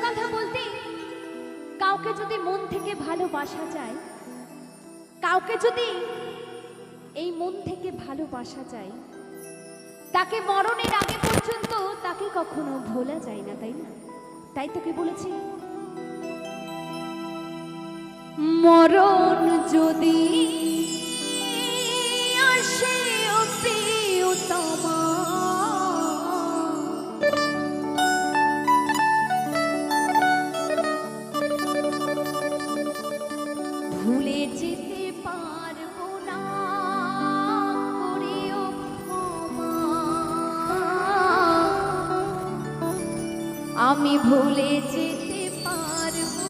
কথা বলতে, কাউকে যদি মন থেকে ভালোবাসা যায়, কাউকে যদি এই মন থেকে ভালোবাসা যায়, তাকে মরণের আগে পর্যন্ত তাকে কখনো ভোলা যায় না, তাই না? তাই তোকে বলেছি, মরণ যদি আসে ও প্রিয়তমা, ভুলে যেতে পারবো না, করিও ক্ষমা। আমি ভুলে যেতে